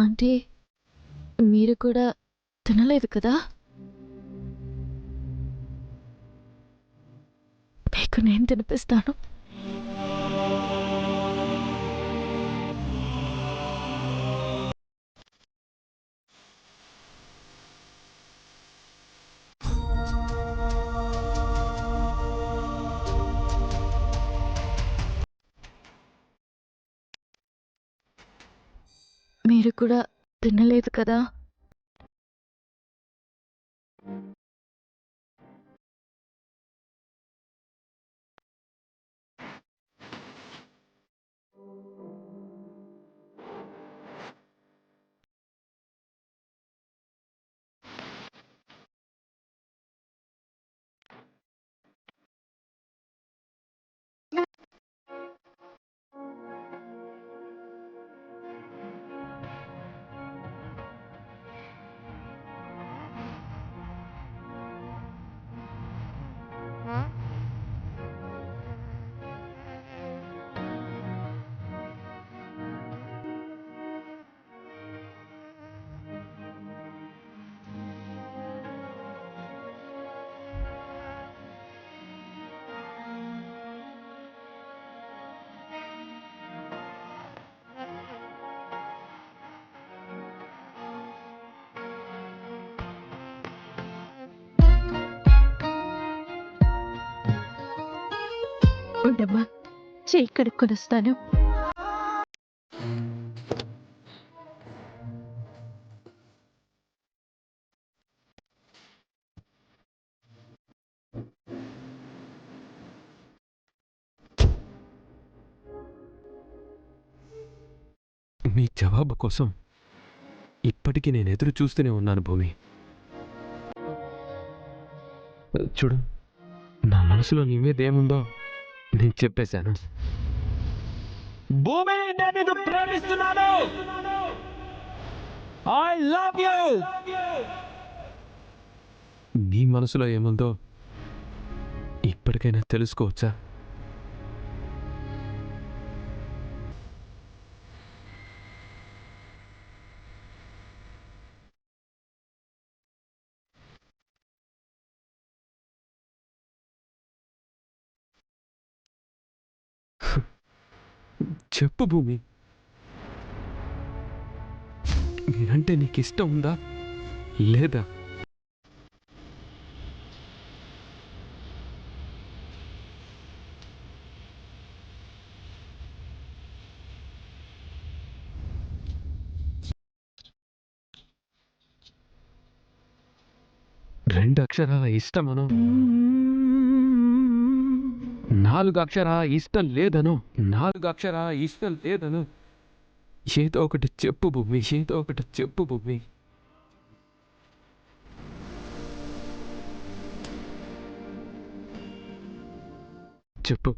అంటే మీరు కూడా తినలేదు కదా? మీకు నేను తినిపిస్తాను. మీరు కూడా తినలేదు కదా? ఉండమ్మా, చెయ్యి కడుక్కొని వస్తాను. మీ జవాబు కోసం ఇప్పటికీ నేను ఎదురు చూస్తూనే ఉన్నాను భూమి. చూడు, నా మనసులో నీ మీద ఏముందో నేను చెప్పేశాను. భూమి, నేను నిన్ను ప్రేమిస్తున్నాను. I love you. నీ మనసులో ఏముందో ఇప్పటికైనా తెలుసుకోవచ్చా? చెప్పు భూమి, నేనంటే నీకు ఇష్టం ఉందా లేదా? రెండు అక్షరాల ఇష్టమను, 4 అక్షరాల ఇష్టం లేదను, 4 అక్షరాల ఇష్టం లేదను. ఏదో ఒకటి చెప్పు భూమి, ఏదో ఒకటి చెప్పు భూమి. చెప్పు.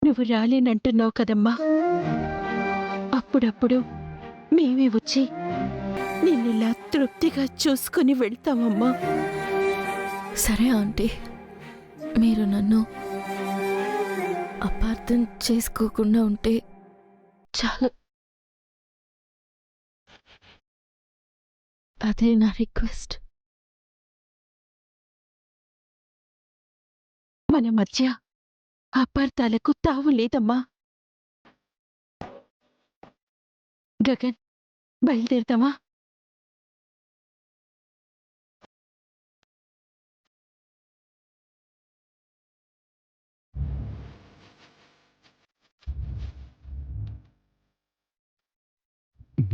నువ్వు రాలేనంటున్నావు కదమ్మా. అప్పుడప్పుడు మేమే వచ్చి నిన్నిలా తృప్తిగా చూసుకుని వెళ్తామమ్మా. సరే ఆంటీ, మీరు నన్ను అపార్థం చేసుకోకుండా ఉంటే చాలు. అదే నా రిక్వెస్ట్. మన మధ్య అపార్థాలకు తావు లేదమ్మా. గగన్, బయలుదేరదామా?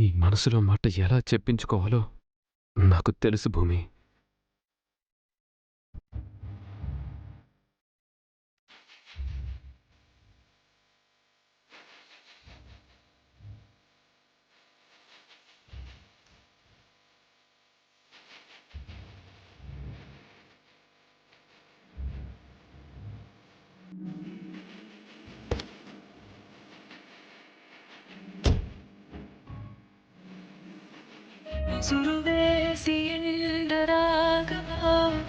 ఈ మనసులో మాట ఎలా చెప్పించుకోవాలో నాకు తెలుసు భూమి. సురువేసి ఎండరాగా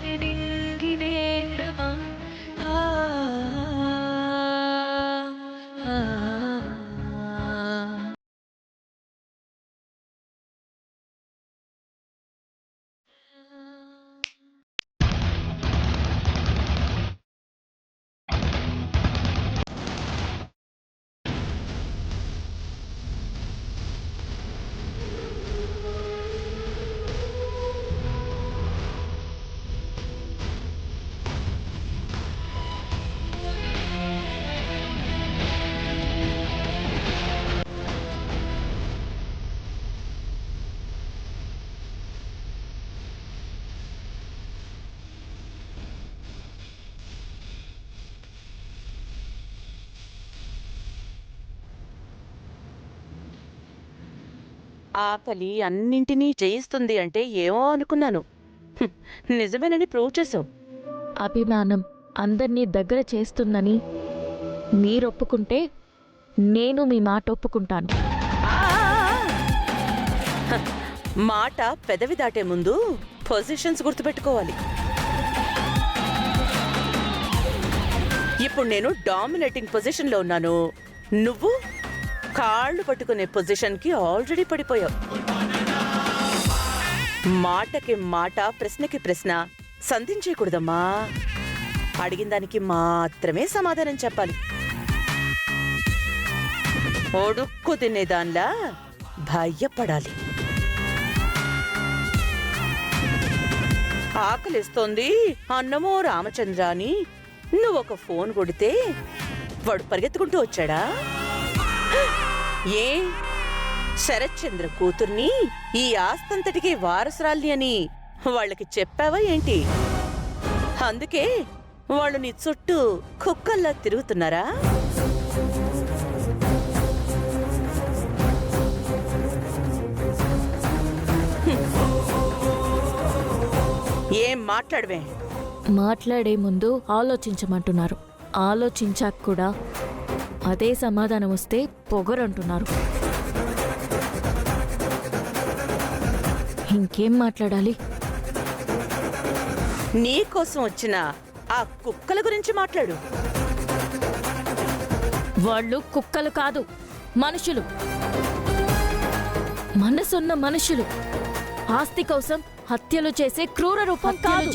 వెలిగినేరమా. ఆ, ఆ, ఆ. ఆకలి అన్నింటినీ జయిస్తుంది అంటే ఏమో అనుకున్నాను. హ్మ్, నిజమేనని ప్రూవ్ చేసావు. అభిమానం అందర్నీ దగ్గర చేస్తుందని మీరొప్పుకుంటే నేను మీ మాట ఒప్పుకుంటాను. ఆ! హ, మాట పెదవి దాటే ముందు పొజిషన్స్ గుర్తుపెట్టుకోవాలి. ఇప్పుడు నేను డామినేటింగ్ పొజిషన్లో ఉన్నాను. నువ్వు కాళ్ళు పట్టుకునే పొజిషన్కి ఆల్రెడీ పడిపోయావు. మాటకి మాట, ప్రశ్నకి ప్రశ్న సంధించేయకూడదమ్మా. అడిగిన దానికి మాత్రమే సమాధానం చెప్పాలి. ఒడుక్కు తినేదాన్లా భయపడాలి. ఆకలిస్తోంది అన్నమో రామచంద్ర అని నువ్వొక ఫోన్ కొడితే వాడు పరిగెత్తుకుంటూ వచ్చాడా? ఏ శరత్చంద్ర కూతుర్ని ఈ ఆస్తంతటికి వారసురాల్ని అని వాళ్ళకి చెప్పావా ఏంటి? అందుకే వాళ్ళు నీ చుట్టూ కుక్కల్లా తిరుగుతున్నారా? ఏం మాట్లాడవే? మాట్లాడే ముందు ఆలోచించమంటున్నారు. ఆలోచించాక కూడా అదే సమాధానం వస్తే పొగరంటున్నారు. ఇంకేం మాట్లాడాలి? నీకోసం వచ్చిన ఆ కుక్కల గురించి మాట్లాడు. వాళ్ళు కుక్కలు కాదు, మనుషులు. మనసున్న మనుషులు. ఆస్తి కోసం హత్యలు చేసే క్రూర రూపం కాదు.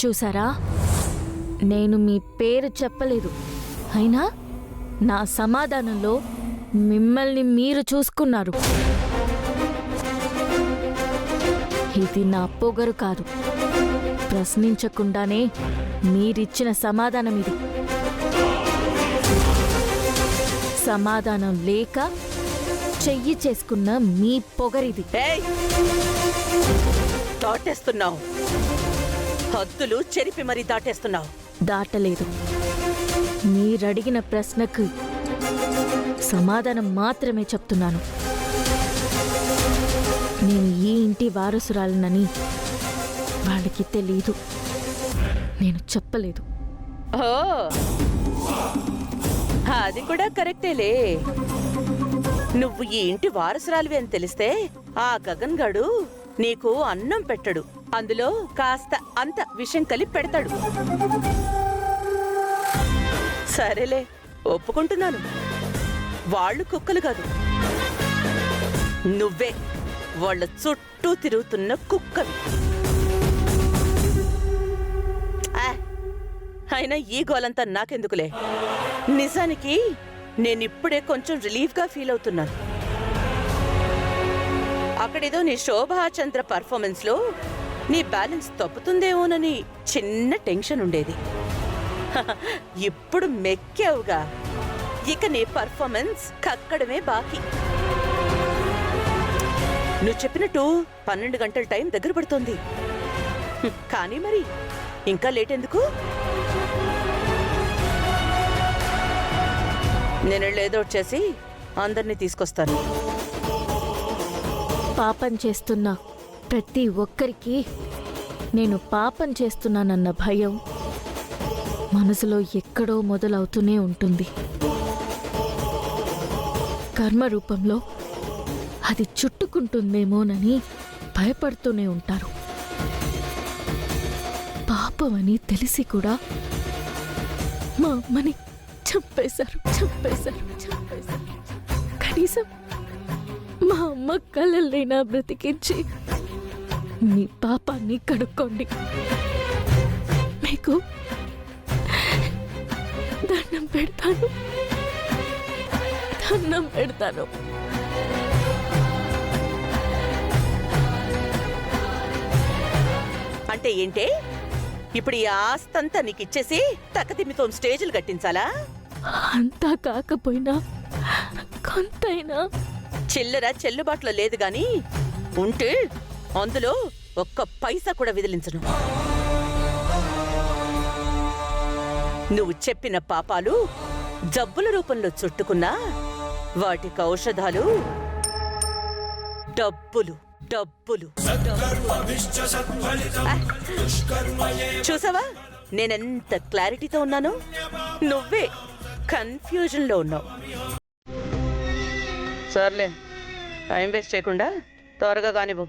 చూసారా, నేను మీ పేరు చెప్పలేదు. అయినా నా సమాధానంలో మిమ్మల్ని మీరు చూసుకున్నారు. ఇది నా పొగరు కాదు. ప్రశ్నించకుండానే మీరిచ్చిన సమాధానం ఇది. సమాధానం లేక చెయ్యి చేసుకున్న మీ పొగరిది. ఏయ్! దాటేస్తున్నావు. హద్దులు చెరిపి మరీ దాటేస్తున్నావు. దాటలేదు. మీరడిగిన ప్రశ్నకు సమాధానం మాత్రమే చెప్తున్నాను. నేను ఈ ఇంటి వారసురాలనని వాళ్ళకి తెలీదు. నేను చెప్పలేదు. ఓ, అది కూడా కరెక్టేలే. నువ్వు ఈ ఇంటి వారసురాలివి అని తెలిస్తే ఆ గగన్ గాడు నీకు అన్నం పెట్టడు. అందులో కాస్త అంత విషం కలిపి పెడతాడు. సరేలే, ఒప్పుకుంటున్నాను. వాళ్ళు కుక్కలు కాదు, నువ్వే వాళ్ళ చుట్టూ తిరుగుతున్న కుక్కవి. అయినా ఈ గోలంతా నాకెందుకులే. నిజానికి నేనిప్పుడే కొంచెం రిలీఫ్గా ఫీల్ అవుతున్నాను. అక్కడేదో నీ శోభాచంద్ర పర్ఫార్మెన్స్లో నీ బ్యాలెన్స్ తప్పుతుందేమోనని చిన్న టెన్షన్ ఉండేది. ఇప్పుడు మెక్కావుగా, ఇక నీ పర్ఫార్మెన్స్ కక్కడమే బాకీ. నువ్వు చెప్పినట్టు 12 గంటల టైం దగ్గర పడుతోంది. కానీ మరి ఇంకా లేట్ ఎందుకు? నేను ఏదో చేసి అందరినీ తీసుకొస్తాను. పాపం చేస్తున్న ప్రతి ఒక్కరికి నేను పాపం చేస్తున్నానన్న భయం మనసులో ఎక్కడో మొదలవుతూనే ఉంటుంది. కర్మ రూపంలో అది చుట్టుకుంటుందేమోనని భయపడుతూనే ఉంటారు. పాపమని తెలిసి కూడా మా అమ్మని చంపేశారు. కనీసం మా అమ్మ కళ్ళైనా బ్రతికించి మీ పాపాన్ని కడుక్కోండి. మీకు దండం పెడతాను. అంటే ఏంటే? ఇప్పుడు ఈ ఆస్తంతా నీకు ఇచ్చేసి తక్కతిమ్మితో స్టేజీలు కట్టించాలా? అంతా కాకపోయినా కొంతైనా చిల్లర చెల్లుబాట్లో లేదు గాని ఉంటే అందులో ఒక్క పైసా కూడా విదిలించను. నువ్వు చెప్పిన పాపాలు జబ్బుల రూపంలో చుట్టుకున్నా వాటికి ఔషధాలు డబ్బులు. చూసావా నేనెంత క్లారిటీతో ఉన్నాను? నువ్వే కన్ఫ్యూజన్ లో ఉన్నావు. సర్లే, టైం వేస్ట్ చేయకుండా త్వరగా కానివ్వు.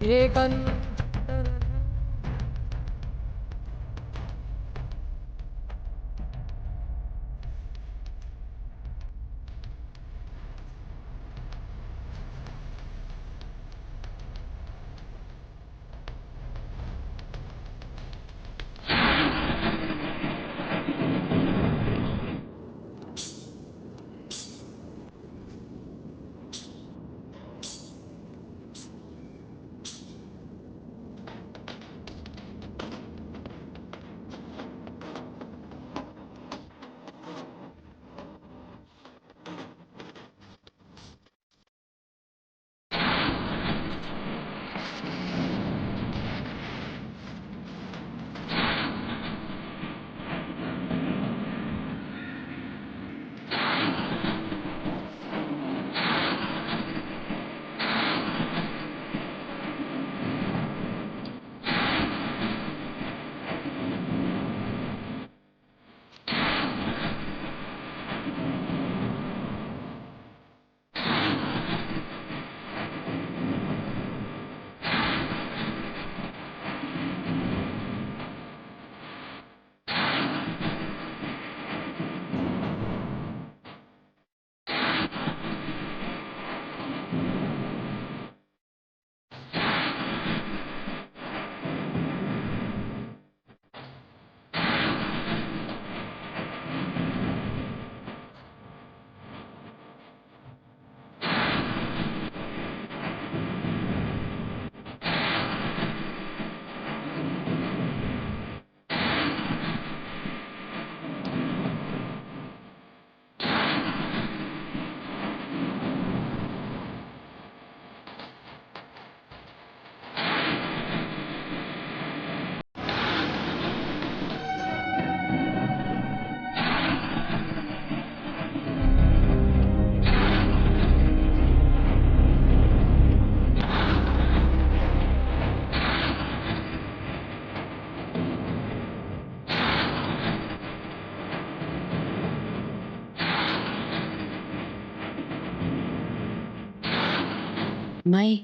అమ్మాయి,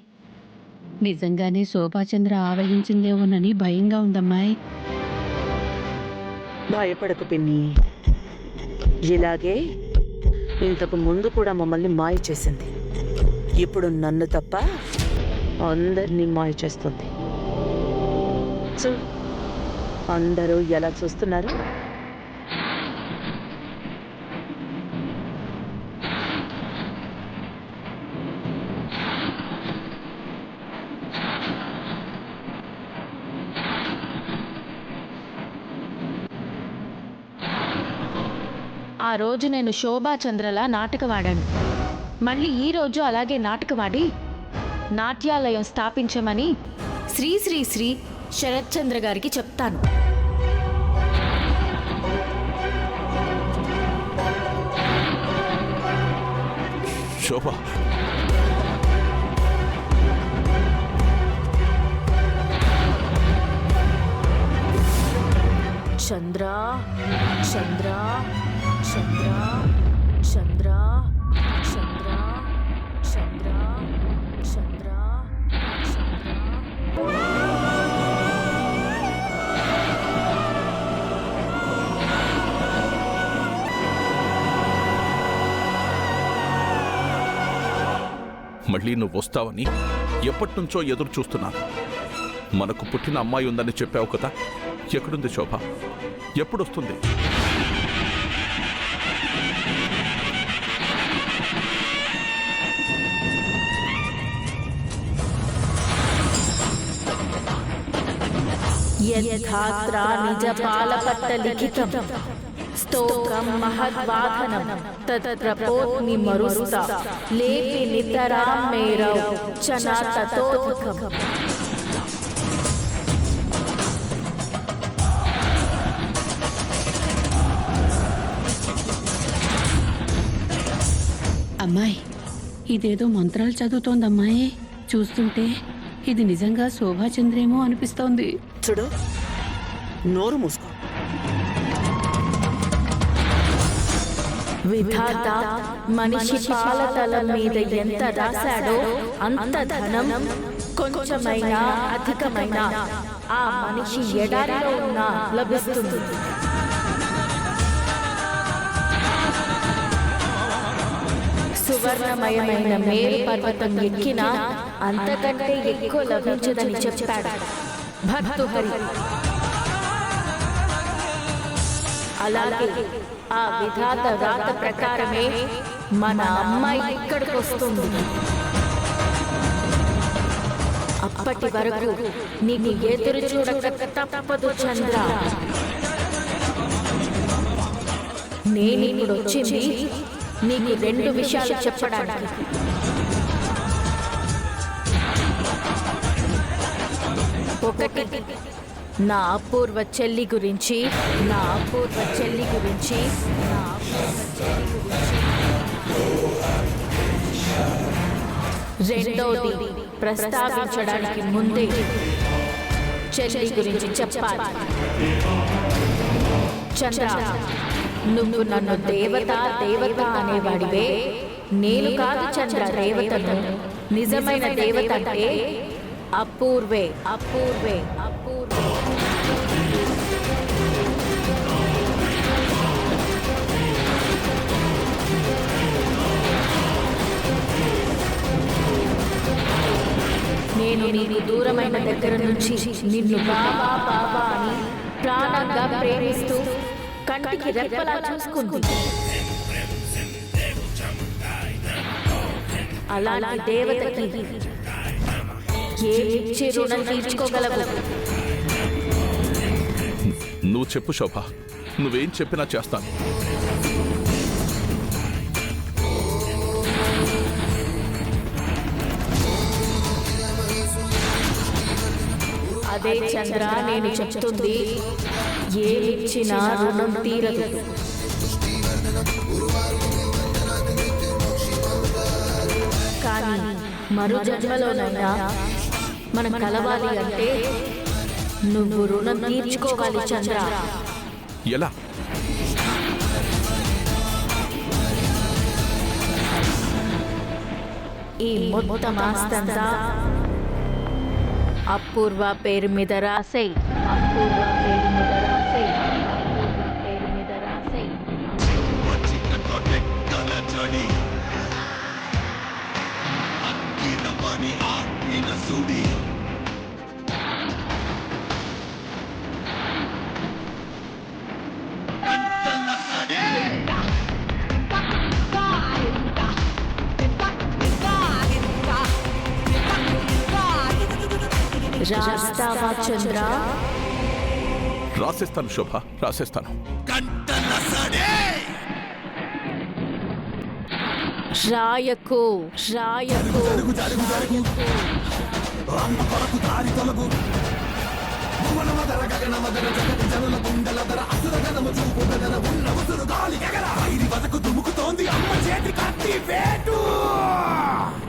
నిజంగానే శోభాచంద్ర ఆవహించిందేమోనని భయంగా ఉందమ్మాయి. భయపడకు పిన్ని, ఇలాగే ఇంతకు ముందు కూడా మమ్మల్ని మాయ చేసింది. ఇప్పుడు నన్ను తప్ప అందరినీ మాయ చేస్తుంది. అందరూ ఎలా చూస్తున్నారు? ఆ రోజు నేను శోభాచంద్రలా నాటకవాడాను. మళ్ళీ ఈ రోజు అలాగే నాటకవాడి నాట్యాలయం స్థాపించమని శ్రీ శ్రీ శ్రీ శరత్చంద్ర గారికి చెప్తాను. శోభ, చంద్ర చంద్ర చంద్ర చంద్ర చంద్ర చంద్ర చంద్ర మళ్ళీ నువ్వు వస్తావని ఎప్పటినుంచో ఎదురు చూస్తున్నాను. మనకు పుట్టిన అమ్మాయి ఉందని చెప్పావు కదా, ఎక్కడుంది శోభ? ఎప్పుడొస్తుంది? యథాత్రా నిజపాలపట్ట లిఖితం స్తోత్రం మహద్వాధనం తత్ర పోత్మి మరుస్తా లేపి నితరాం మేరౌ చనా తతోధికం. అమ్మాయి, ఇదేదో మంత్రాలు చదువుతోందమ్మాయి. చూస్తుంటే ఇది నిజంగా శోభాచంద్రేమో అనిపిస్తోంది. చూడు, నోరు మూసుకో. విధాత మనిషి పాలతలం మీద ఎంత రాశాడో అంత ధనం కొంచెమైనా అధికమైనా ఆ మనిషి ఎడారిలో ఉన్నా లభిస్తుంది. సువర్ణమయమైన మేరు పర్వతం ఎక్కినా అంతకంటే ఎక్కువ లభించదని చెప్పాడు భర్తృహరి. అలాగే ఆ విధాత రాత ప్రకారమే మన అమ్మాయి ఇక్కడికి వస్తుంది. అప్పటి వరకు నీకు ఎదురు చూడక తప్పదు చంద్ర. నేనిప్పుడు వచ్చింది నీకు 2 విషయాలు చెప్పడానికి. ఒకటి, నా అపూర్వ చెల్లి గురించి, నా అపూర్వ చెల్లి గురించి, నా అపూర్వ చెల్లి గురించి. రెండోది, ప్రస్తావించడానికి ముందే చెల్లి గురించి చెప్పాలి. చంద్ర, నువ్వు నన్ను దేవత దేవత అనేవాడివే. నేను కాదు చంద్ర దేవతను. నిజమైన దేవత అంటే అపూర్వే, అపూర్వే, అపూర్వే. నేను నీకు దూరమైన దగ్గర నుంచి నిన్ను బాబా బాబా అని ప్రాణంగా ప్రేమిస్తూ కంటికి రెప్పలా చూసుకుంది. అలాంటి దేవతకి ఏమిచ్చి రుణం తీర్చుకోగలవు? నువ్వు చెప్పు శోభ, నువ్వేం చెప్పినా చేస్తాను. అదే చంద్ర నేను చెప్తుంది, ఏమిచ్చినా రుణం తీరదు. కానీ మరో జన్మలోనైనా మనం కలవాలి అంటే నువ్వు రుణం తీర్చుకోవాలి చంద్ర. ఎలా? ఈ మొత్తం ఆస్తంతా అపూర్వ పేరు మీద రాసేయ్. అపూర్వ పేరు మీద రాసేయ్. అపూర్వ పేరు మీద రాసేయ్. రాస్తావా చంద్ర? రాసేస్తాను శోభ, రాసేస్తాను. రాయకు రాయకు దుముకుతోంది అమ్మ చేతి కత్తి వేటు